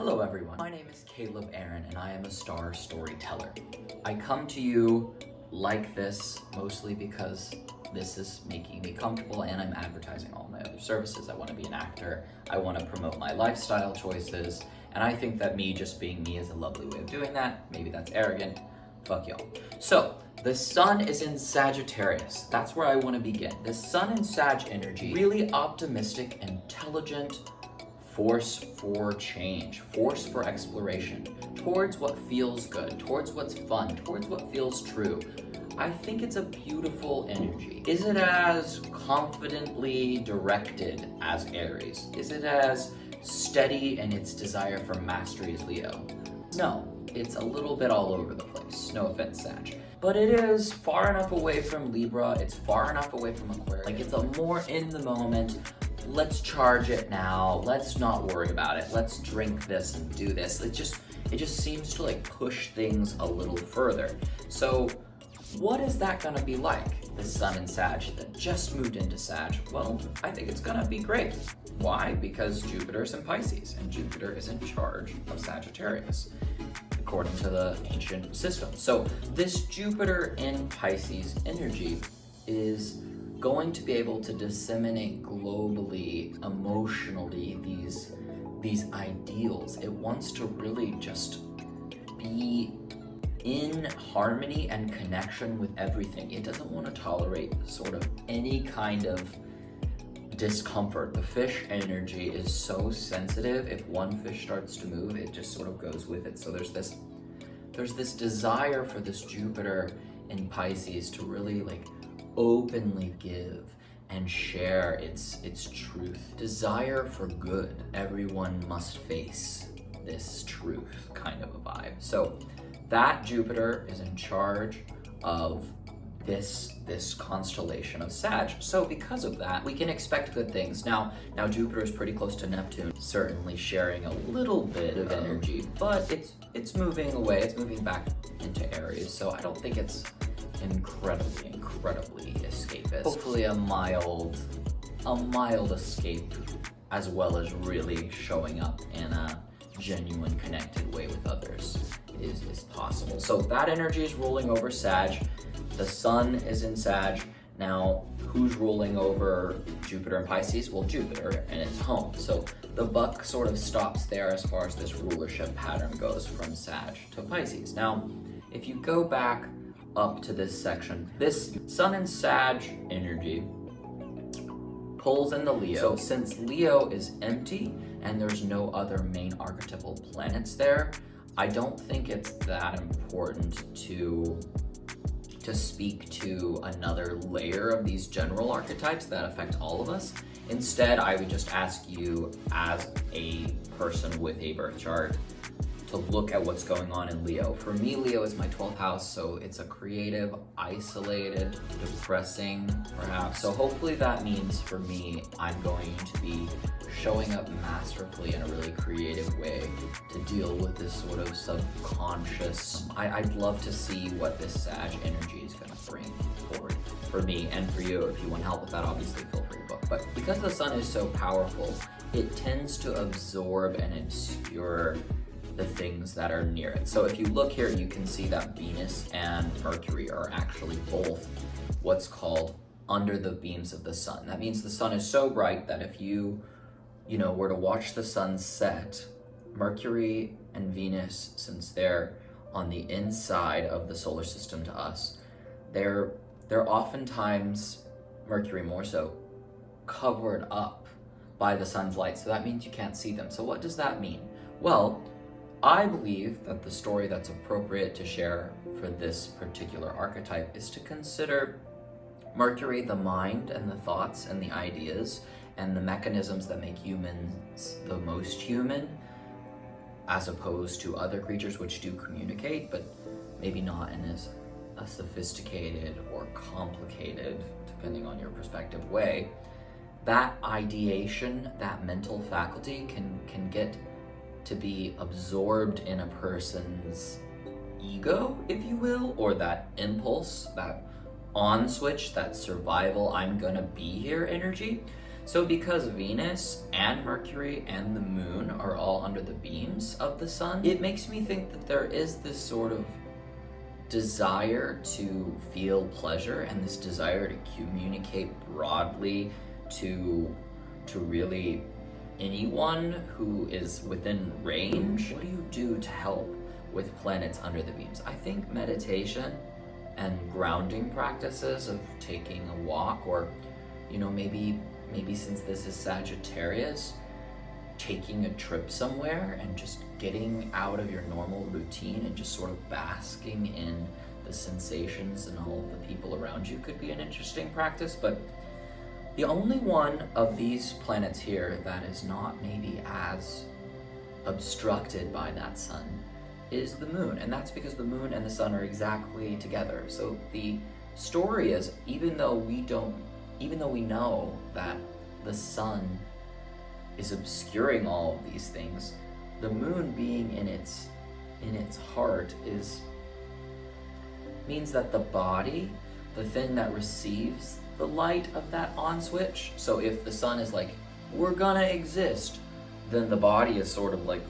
Hello everyone, my name is Caleb Aaron and I am a star storyteller. I come to you like this mostly because this is making me comfortable and I'm advertising all my other services. I want to be an actor, I want to promote my lifestyle choices, and I think that me just being me is a lovely way of doing that. Maybe that's arrogant, fuck y'all. So, the sun is in Sagittarius. That's where I want to begin. The sun in Sag energy, really optimistic, intelligent, force for change, force for exploration, towards what feels good, towards what's fun, towards what feels true. I think it's a beautiful energy. Is it as confidently directed as Aries? Is it as steady in its desire for mastery as Leo? No, it's a little bit all over the place. No offense, Sag. But it is far enough away from Libra, it's far enough away from Aquarius. Like, it's a more in the moment, let's charge it now, let's not worry about it, let's drink this and do this. It just seems to like push things a little further. So what is that gonna be like, the sun in Sag that just moved into Sag? Well, I think it's gonna be great. Why? Because Jupiter's in Pisces and Jupiter is in charge of Sagittarius, according to the ancient system. So this Jupiter in Pisces energy is going to be able to disseminate globally, emotionally, these ideals. It wants to really just be in harmony and connection with everything. It doesn't want to tolerate sort of any kind of discomfort. The fish energy is so sensitive. If one fish starts to move, it just sort of goes with it. So there's this desire for this Jupiter in Pisces to really like openly give and share its truth. Desire for good. Everyone must face this truth kind of a vibe. So that Jupiter is in charge of this constellation of Sag. So because of that, we can expect good things. Now Jupiter is pretty close to Neptune, certainly sharing a little bit of energy, but it's moving away, it's moving back into Aries. So I don't think it's incredibly escapist. Hopefully a mild escape, as well as really showing up in a genuine connected way with others is possible. So that energy is rolling over Sag. The sun is in Sag. Now, who's ruling over Jupiter and Pisces? Well, Jupiter and its home. So the buck sort of stops there as far as this rulership pattern goes from Sag to Pisces. Now, if you go back up to this section, this sun and Sag energy pulls in the Leo. So since Leo is empty and there's no other main archetypal planets there, I don't think it's that important to speak to another layer of these general archetypes that affect all of us. Instead, I would just ask you as a person with a birth chart to look at what's going on in Leo. For me, Leo is my 12th house, so it's a creative, isolated, depressing, perhaps. So hopefully that means for me, I'm going to be showing up masterfully in a really creative way to deal with this sort of subconscious. I'd love to see what this Sag energy is gonna bring forward for me and for you. If you want help with that, obviously feel free to book. But because the sun is so powerful, it tends to absorb and obscure the things that are near it. So if you look here, you can see that Venus and Mercury are actually both what's called under the beams of the sun. That means the sun is so bright that if you were to watch the sun set, Mercury and Venus, since they're on the inside of the solar system to us, they're oftentimes, Mercury more so, covered up by the sun's light. So that means you can't see them. So what does that mean? Well, I believe that the story that's appropriate to share for this particular archetype is to consider Mercury, the mind and the thoughts and the ideas and the mechanisms that make humans the most human, as opposed to other creatures which do communicate, but maybe not in as a sophisticated or complicated, depending on your perspective, way. That ideation, that mental faculty can get to be absorbed in a person's ego, if you will, or that impulse, that on switch, that survival, I'm gonna be here energy. So because Venus and Mercury and the moon are all under the beams of the sun, it makes me think that there is this sort of desire to feel pleasure and this desire to communicate broadly to really anyone who is within range. What do you do to help with planets under the beams? I think meditation and grounding practices of taking a walk, or maybe since this is Sagittarius, taking a trip somewhere and just getting out of your normal routine and just sort of basking in the sensations and all of the people around you could be an interesting practice. But the only one of these planets here that is not maybe as obstructed by that sun is the moon, and that's because the moon and the sun are exactly together. So the story is, even though we know that the sun is obscuring all of these things, the moon being in its heart means that the body, the thing that receives the light of that on switch. So if the sun is like, we're gonna exist, then the body is sort of like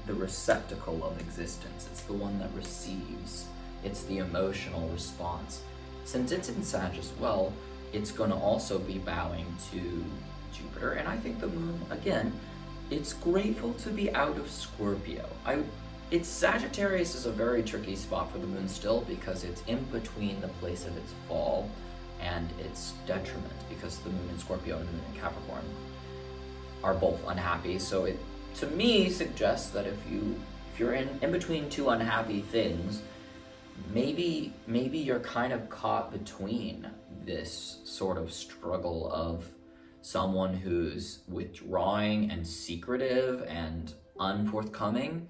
the receptacle of existence. It's the one that receives. It's the emotional response. Since it's in Sag as well, it's going to also be bowing to Jupiter. And I think the moon, again, it's grateful to be out of Scorpio. It's Sagittarius is a very tricky spot for the moon still, because it's in between the place of its fall and its detriment, because the moon in Scorpio and the moon in Capricorn are both unhappy. So it, to me, suggests that if you're in between two unhappy things, maybe you're kind of caught between this sort of struggle of someone who's withdrawing and secretive and unforthcoming,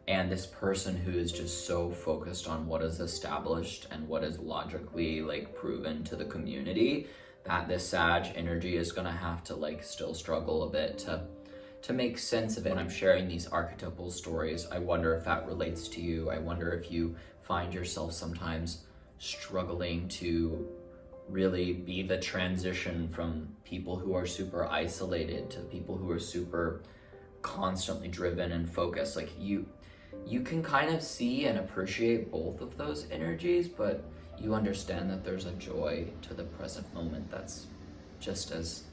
and this person who is just so focused on what is established and what is logically proven to the community, that this Sag energy is gonna have to still struggle a bit to make sense of it. When I'm sharing these archetypal stories, I wonder if that relates to you. I wonder if you find yourself sometimes struggling to really be the transition from people who are super isolated to people who are super constantly driven and focused. You can kind of see and appreciate both of those energies, but you understand that there's a joy to the present moment that's just as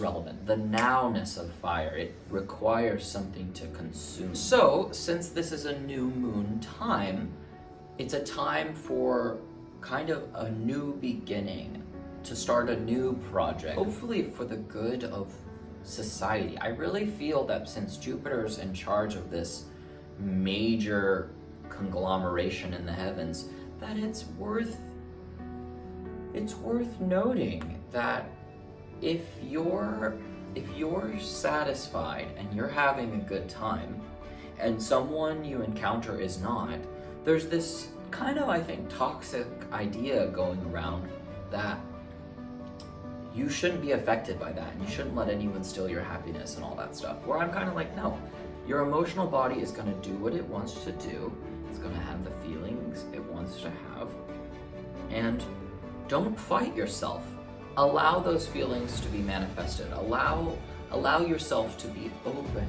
relevant. The nowness of fire, it requires something to consume. So, since this is a new moon time, it's a time for kind of a new beginning, to start a new project, hopefully for the good of society. I really feel that since Jupiter's in charge of this major conglomeration in the heavens, that it's worth noting that if you're satisfied and you're having a good time and someone you encounter is not, there's this kind of, I think, toxic idea going around that you shouldn't be affected by that and you shouldn't let anyone steal your happiness and all that stuff, where I'm kind of like, no, your emotional body is going to do what it wants to do. It's going to have the feelings it wants to have, and don't fight yourself. Allow those feelings to be manifested. Allow yourself to be open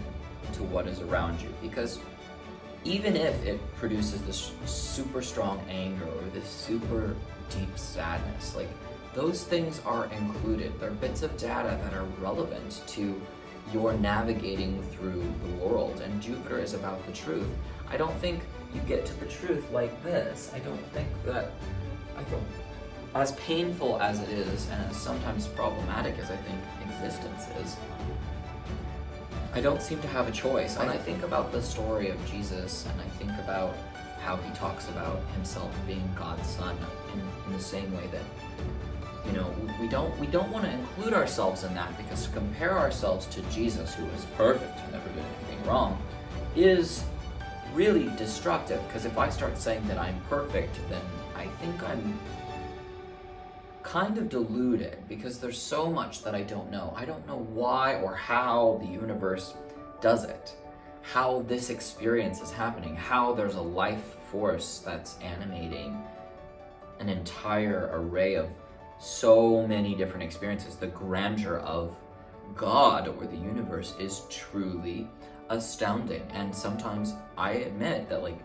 to what is around you, because even if it produces this super strong anger or this super deep sadness, those things are included. They're bits of data that are relevant to your navigating through the world, and Jupiter is about the truth. I don't think you get to the truth like this. I don't, as painful as it is and as sometimes problematic as I think existence is, I don't seem to have a choice. When I think about the story of Jesus, and I think about how he talks about himself being God's son in the same way that, we don't want to include ourselves in that, because to compare ourselves to Jesus, who was perfect and never did anything wrong, is really destructive. Because if I start saying that I'm perfect, then I think I'm kind of deluded, because there's so much that I don't know. I don't know why or how the universe does it, how this experience is happening, how there's a life force that's animating an entire array of so many different experiences, the grandeur of God or the universe is truly astounding. And sometimes I admit that, like,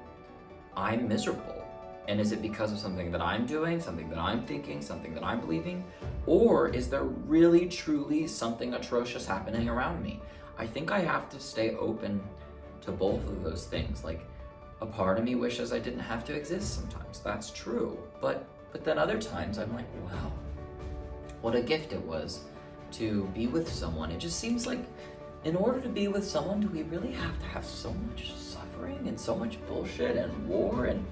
I'm miserable. And is it because of something that I'm doing, something that I'm thinking, something that I'm believing? Or is there really, truly something atrocious happening around me? I think I have to stay open to both of those things. Like, a part of me wishes I didn't have to exist sometimes. That's true. But then other times I'm like, wow, what a gift it was to be with someone. It just seems like in order to be with someone, do we really have to have so much suffering and so much bullshit and war? And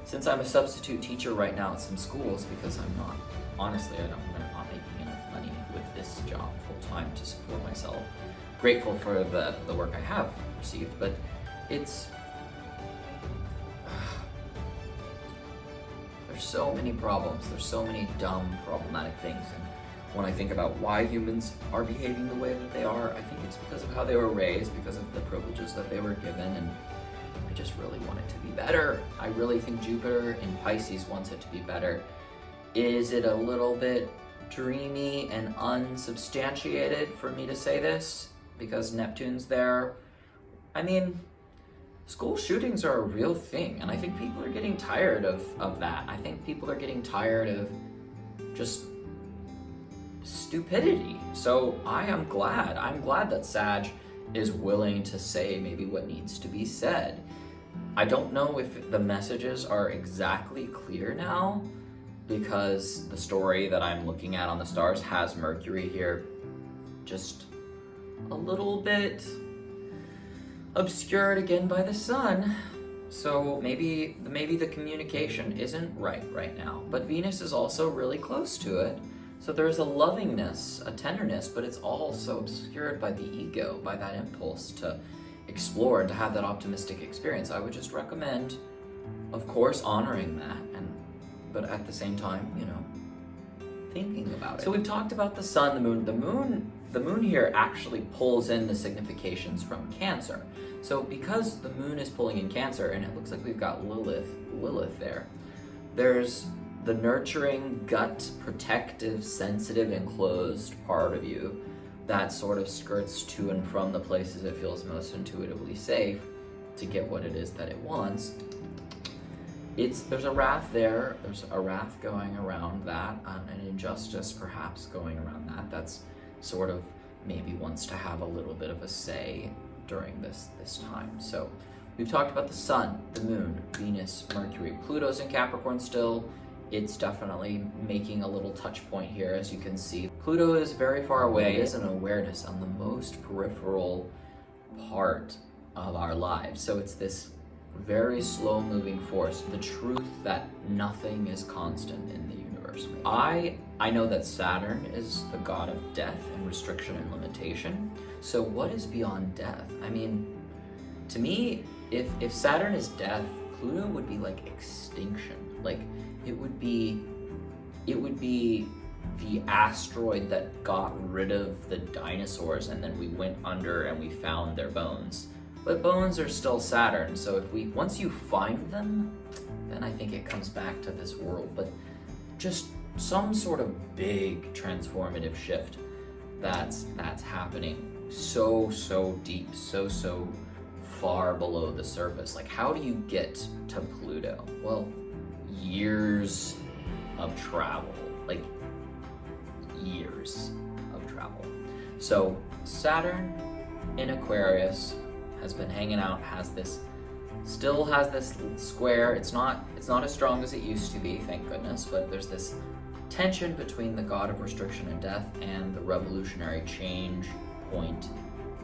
since I'm a substitute teacher right now at some schools, because I'm not making enough money with this job full time to support myself. Grateful for the work I have received, but it's there's so many problems. There's so many dumb, problematic things. And when I think about why humans are behaving the way that they are, I think it's because of how they were raised, because of the privileges that they were given, and I just really want it to be better. I really think Jupiter in Pisces wants it to be better. Is it a little bit dreamy and unsubstantiated for me to say this? Because Neptune's there. I mean, school shootings are a real thing, and I think people are getting tired of that. I think people are getting tired of just stupidity. So I'm glad that Sag is willing to say maybe what needs to be said. I don't know if the messages are exactly clear now, because the story that I'm looking at on the stars has Mercury here just a little bit obscured again by the sun. So maybe the communication isn't right now. But Venus is also really close to it. So there's a lovingness, a tenderness, but it's also obscured by the ego, by that impulse to explore and to have that optimistic experience. I would just recommend, of course, honoring that, but at the same time, thinking about it. So we've talked about the sun, the moon. The moon here actually pulls in the significations from Cancer. So because the moon is pulling in Cancer, and it looks like we've got Lilith there, there's the nurturing, gut, protective, sensitive, enclosed part of you that sort of skirts to and from the places it feels most intuitively safe to get what it is that it wants. There's a wrath there. There's a wrath going around that, an injustice perhaps going around that. That's sort of maybe wants to have a little bit of a say during this time. So we've talked about the sun, the moon, Venus, Mercury. Pluto's in Capricorn still. It's definitely making a little touch point here, as you can see. Pluto is very far away. It is an awareness on the most peripheral part of our lives. So it's this very slow moving force, the truth that nothing is constant in the universe. I know that Saturn is the god of death and restriction and limitation. So what is beyond death? I mean, to me, if Saturn is death, Pluto would be like extinction. Like it would be the asteroid that got rid of the dinosaurs, and then we went under and we found their bones. But bones are still Saturn, so once you find them, then I think it comes back to this world. But just some sort of big transformative shift that's happening so deep, so far below the surface. Like, how do you get to Pluto? Well, years of travel, like years of travel. So Saturn in Aquarius has been hanging out, still has this square. It's not as strong as it used to be, thank goodness, but there's this tension between the god of restriction and death and the revolutionary change point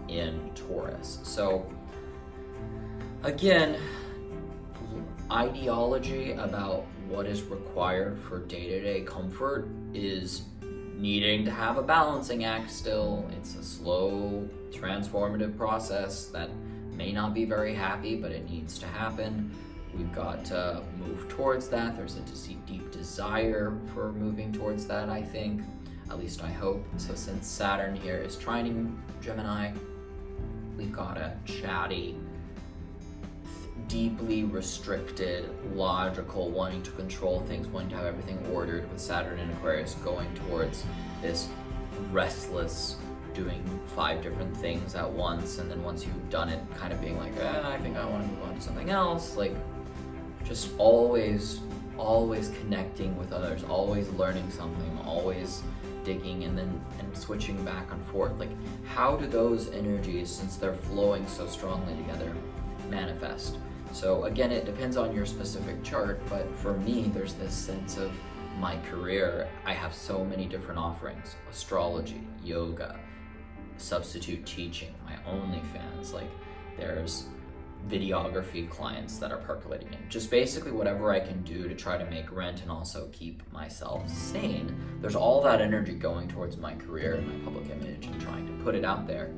in Taurus. So again, ideology about what is required for day-to-day comfort is needing to have a balancing act still. It's a slow, transformative process that may not be very happy, but it needs to happen. We've got to move towards that. There's a deep desire for moving towards that, I think. At least I hope. So since Saturn here is trining Gemini, we've got a chatty, deeply restricted, logical, wanting to control things, wanting to have everything ordered, with Saturn in Aquarius going towards this restless, doing 5 different things at once, and then once you've done it, kind of being like, I think I want to move on to something else. Like, just always connecting with others, always learning something, always digging, and switching back and forth. Like, how do those energies, since they're flowing so strongly together, manifest? So again, it depends on your specific chart, but for me, there's this sense of my career. I have so many different offerings: astrology, yoga, substitute teaching, my OnlyFans, like there's videography clients that are percolating in. Just basically whatever I can do to try to make rent and also keep myself sane. There's all that energy going towards my career and my public image and trying to put it out there.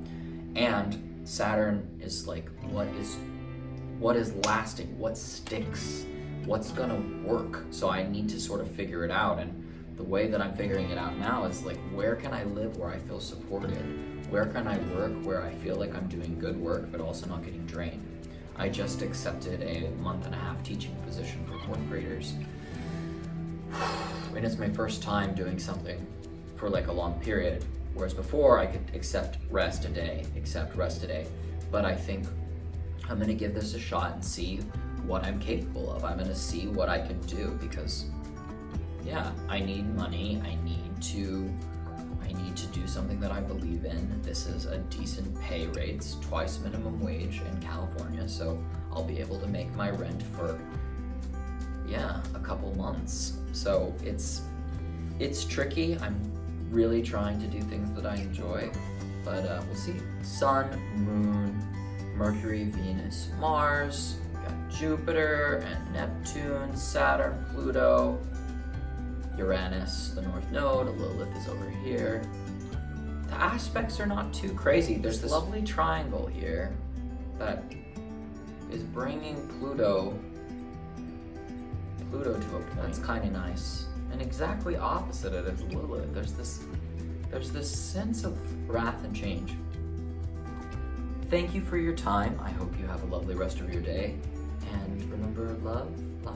And Saturn is like, what is lasting, what sticks, what's gonna work. So I need to sort of figure it out. And the way that I'm figuring it out now is like, where can I live where I feel supported? Where can I work where I feel like I'm doing good work but also not getting drained? I just accepted a 1.5-month teaching position for 4th graders. And it's my first time doing something for like a long period. Whereas before I could accept rest a day. But I think I'm gonna give this a shot and see what I'm capable of. I'm gonna see what I can do, because yeah, I need money. I need to do something that I believe in. This is a decent pay rate. It's twice minimum wage in California, so I'll be able to make my rent for a couple months. So it's tricky. I'm really trying to do things that I enjoy, but we'll see. Sun, Moon, Mercury, Venus, Mars, we got Jupiter and Neptune, Saturn, Pluto, Uranus, the North Node, Lilith is over here. The aspects are not too crazy. There's this lovely triangle here that is bringing Pluto to a point. That's kind of nice. And exactly opposite it is Lilith. There's this sense of wrath and change. Thank you for your time. I hope you have a lovely rest of your day. And remember, love, light.